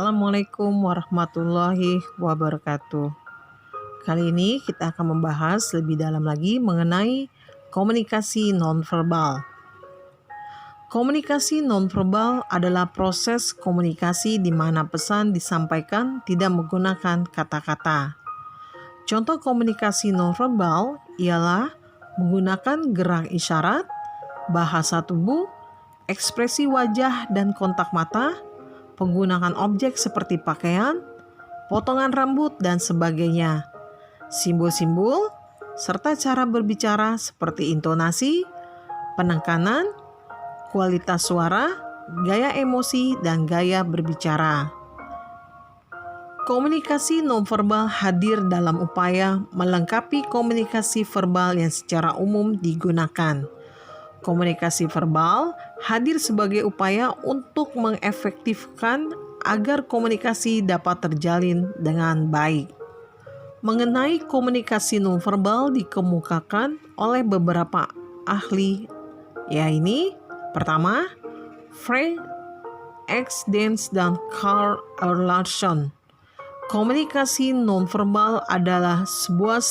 Assalamualaikum warahmatullahi wabarakatuh. Kali ini kita akan membahas lebih dalam lagi mengenai komunikasi nonverbal. Komunikasi nonverbal adalah proses komunikasi di mana pesan disampaikan tidak menggunakan kata-kata. Contoh komunikasi nonverbal ialah menggunakan gerak isyarat, bahasa tubuh, ekspresi wajah dan kontak mata, penggunaan objek seperti pakaian, potongan rambut, dan sebagainya. Simbol-simbol, serta cara berbicara seperti intonasi, penekanan, kualitas suara, gaya emosi, dan gaya berbicara. Komunikasi nonverbal hadir dalam upaya melengkapi komunikasi verbal yang secara umum digunakan. Komunikasi verbal hadir sebagai upaya untuk mengefektifkan agar komunikasi dapat terjalin dengan baik. Mengenai komunikasi nonverbal dikemukakan oleh beberapa ahli, yaitu pertama, Frank X. Dance dan Carl Erlandson. Komunikasi nonverbal adalah sebuah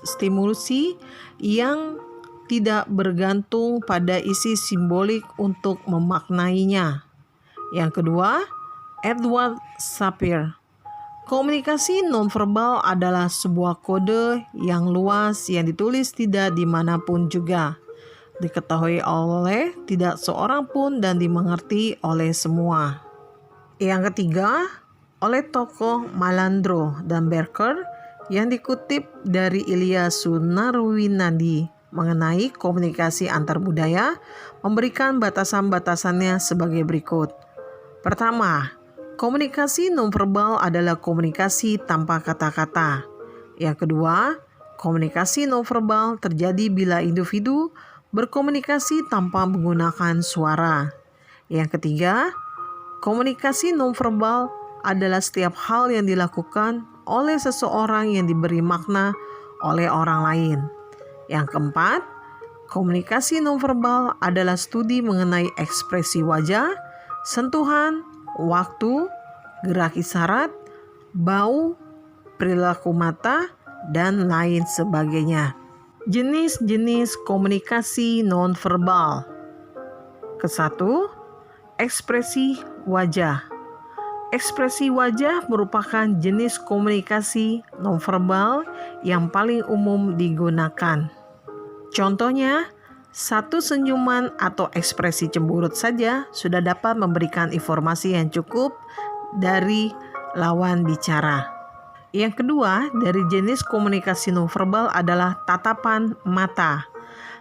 stimulusi yang tidak bergantung pada isi simbolik untuk memaknainya. Yang kedua, Edward Sapir. Komunikasi nonverbal adalah sebuah kode yang luas yang ditulis tidak dimanapun juga, diketahui oleh tidak seorang pun dan dimengerti oleh semua. Yang ketiga, oleh tokoh Malandro dan Berker yang dikutip dari Ilya Sunarwinadi mengenai komunikasi antar budaya, memberikan batasan-batasannya sebagai berikut. Pertama, komunikasi nonverbal adalah komunikasi tanpa kata-kata. Yang kedua, komunikasi nonverbal terjadi bila individu berkomunikasi tanpa menggunakan suara. Yang ketiga, komunikasi nonverbal adalah setiap hal yang dilakukan oleh seseorang yang diberi makna oleh orang lain. Yang keempat, komunikasi nonverbal adalah studi mengenai ekspresi wajah, sentuhan, waktu, gerak isyarat, bau, perilaku mata, dan lain sebagainya. Jenis-jenis komunikasi nonverbal. Kesatu, ekspresi wajah. Ekspresi wajah merupakan jenis komunikasi nonverbal yang paling umum digunakan. Contohnya, satu senyuman atau ekspresi cemberut saja sudah dapat memberikan informasi yang cukup dari lawan bicara. Yang kedua, dari jenis komunikasi nonverbal adalah tatapan mata.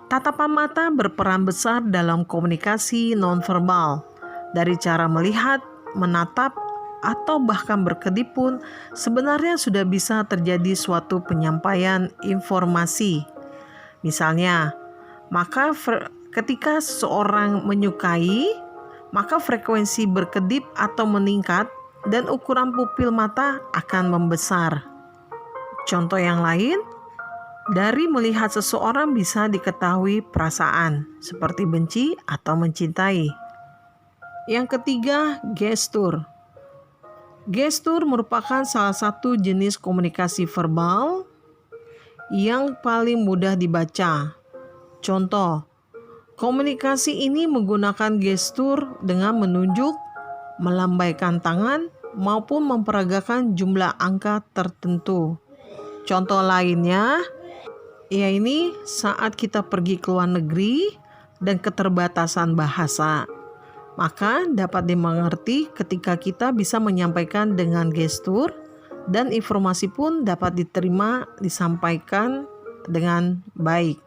Tatapan mata berperan besar dalam komunikasi nonverbal. Dari cara melihat, menatap, atau bahkan berkedip pun sebenarnya sudah bisa terjadi suatu penyampaian informasi. Misalnya, ketika seseorang menyukai, maka frekuensi berkedip atau meningkat dan ukuran pupil mata akan membesar. Contoh yang lain, dari melihat seseorang bisa diketahui perasaan seperti benci atau mencintai. Yang ketiga, gestur. Gestur merupakan salah satu jenis komunikasi verbal yang paling mudah dibaca. Contoh, komunikasi ini menggunakan gestur dengan menunjuk, melambaikan tangan, maupun memperagakan jumlah angka tertentu. Contoh lainnya, yaitu saat kita pergi ke luar negeri dan keterbatasan bahasa. Maka dapat dimengerti ketika kita bisa menyampaikan dengan gestur dan informasi pun dapat disampaikan dengan baik.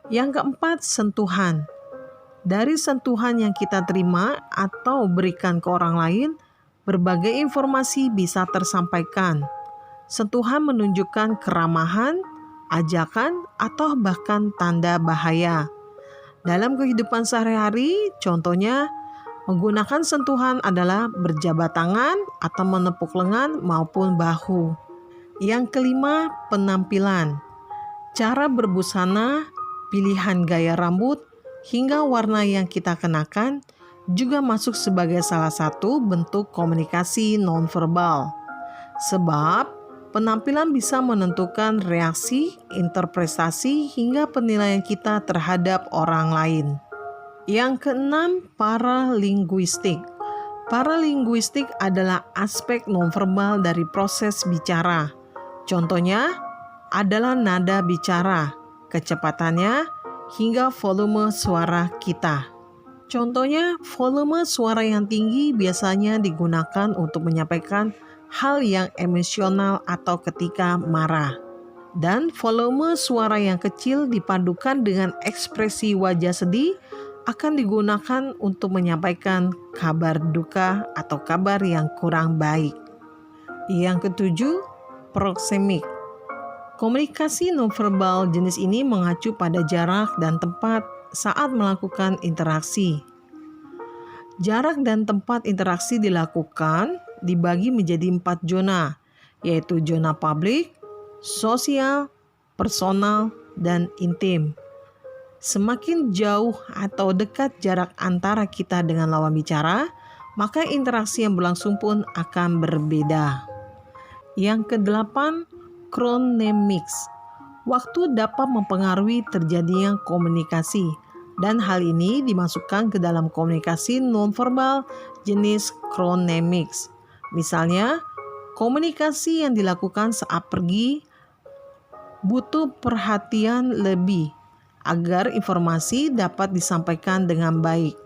Yang keempat, sentuhan. Dari sentuhan yang kita terima atau berikan ke orang lain, berbagai informasi bisa tersampaikan. Sentuhan menunjukkan keramahan, ajakan, atau bahkan tanda bahaya. Dalam kehidupan sehari-hari, contohnya, menggunakan sentuhan adalah berjabat tangan atau menepuk lengan maupun bahu. Yang kelima, penampilan. Cara berbusana, pilihan gaya rambut, hingga warna yang kita kenakan juga masuk sebagai salah satu bentuk komunikasi nonverbal. Sebab penampilan bisa menentukan reaksi, interpretasi, hingga penilaian kita terhadap orang lain. Yang keenam, paralinguistik. Paralinguistik adalah aspek nonverbal dari proses bicara. Contohnya adalah nada bicara, kecepatannya, hingga volume suara kita. Contohnya, volume suara yang tinggi biasanya digunakan untuk menyampaikan hal yang emosional atau ketika marah. Dan volume suara yang kecil dipadukan dengan ekspresi wajah sedih akan digunakan untuk menyampaikan kabar duka atau kabar yang kurang baik. Yang ketujuh, proksemik. Komunikasi nonverbal jenis ini mengacu pada jarak dan tempat saat melakukan interaksi. Jarak dan tempat interaksi dilakukan dibagi menjadi 4 zona, yaitu zona publik, sosial, personal, dan intim. Semakin jauh atau dekat jarak antara kita dengan lawan bicara, maka interaksi yang berlangsung pun akan berbeda. Yang kedelapan, chronemics. Waktu dapat mempengaruhi terjadinya komunikasi, dan hal ini dimasukkan ke dalam komunikasi nonverbal jenis chronemics. Misalnya, komunikasi yang dilakukan saat pergi butuh perhatian lebih agar informasi dapat disampaikan dengan baik.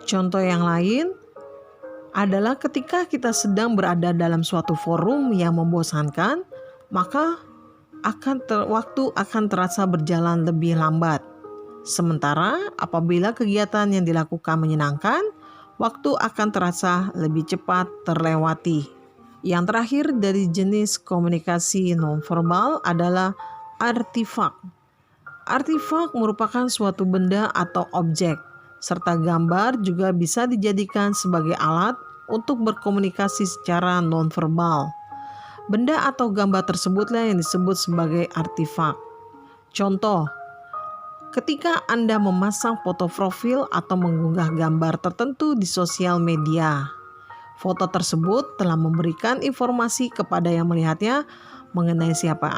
Contoh yang lain adalah ketika kita sedang berada dalam suatu forum yang membosankan, maka waktu akan terasa berjalan lebih lambat. Sementara apabila kegiatan yang dilakukan menyenangkan, waktu akan terasa lebih cepat terlewati. Yang terakhir dari jenis komunikasi nonverbal adalah artifak. Artifak merupakan suatu benda atau objek, serta gambar juga bisa dijadikan sebagai alat untuk berkomunikasi secara nonverbal. Benda atau gambar tersebutlah yang disebut sebagai artifak. Contoh, ketika Anda memasang foto profil atau mengunggah gambar tertentu di sosial media, foto tersebut telah memberikan informasi kepada yang melihatnya mengenai siapa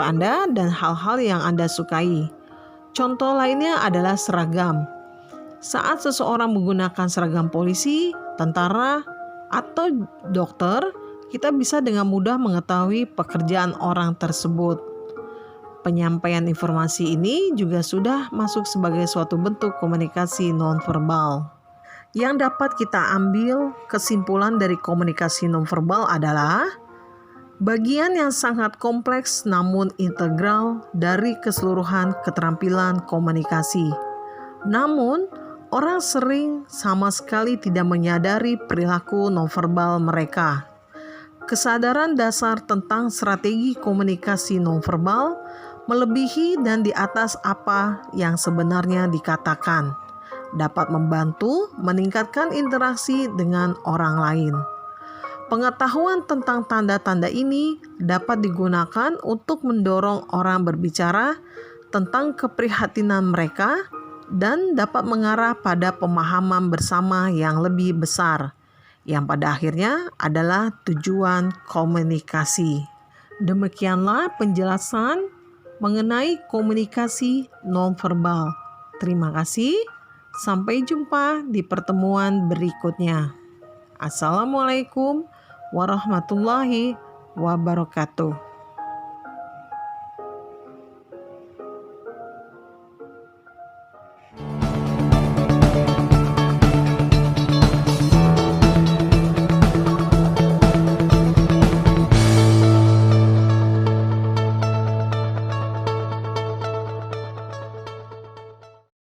Anda dan hal-hal yang Anda sukai. Contoh lainnya adalah seragam. Saat seseorang menggunakan seragam polisi, tentara, atau dokter, kita bisa dengan mudah mengetahui pekerjaan orang tersebut. Penyampaian informasi ini juga sudah masuk sebagai suatu bentuk komunikasi nonverbal. Yang dapat kita ambil kesimpulan dari komunikasi nonverbal adalah bagian yang sangat kompleks namun integral dari keseluruhan keterampilan komunikasi. Namun, orang sering sama sekali tidak menyadari perilaku nonverbal mereka. Kesadaran dasar tentang strategi komunikasi nonverbal melebihi dan di atas apa yang sebenarnya dikatakan, dapat membantu meningkatkan interaksi dengan orang lain. Pengetahuan tentang tanda-tanda ini dapat digunakan untuk mendorong orang berbicara tentang keprihatinan mereka dan dapat mengarah pada pemahaman bersama yang lebih besar, yang pada akhirnya adalah tujuan komunikasi. Demikianlah penjelasan mengenai komunikasi nonverbal. Terima kasih. Sampai jumpa di pertemuan berikutnya. Assalamualaikum warahmatullahi wabarakatuh.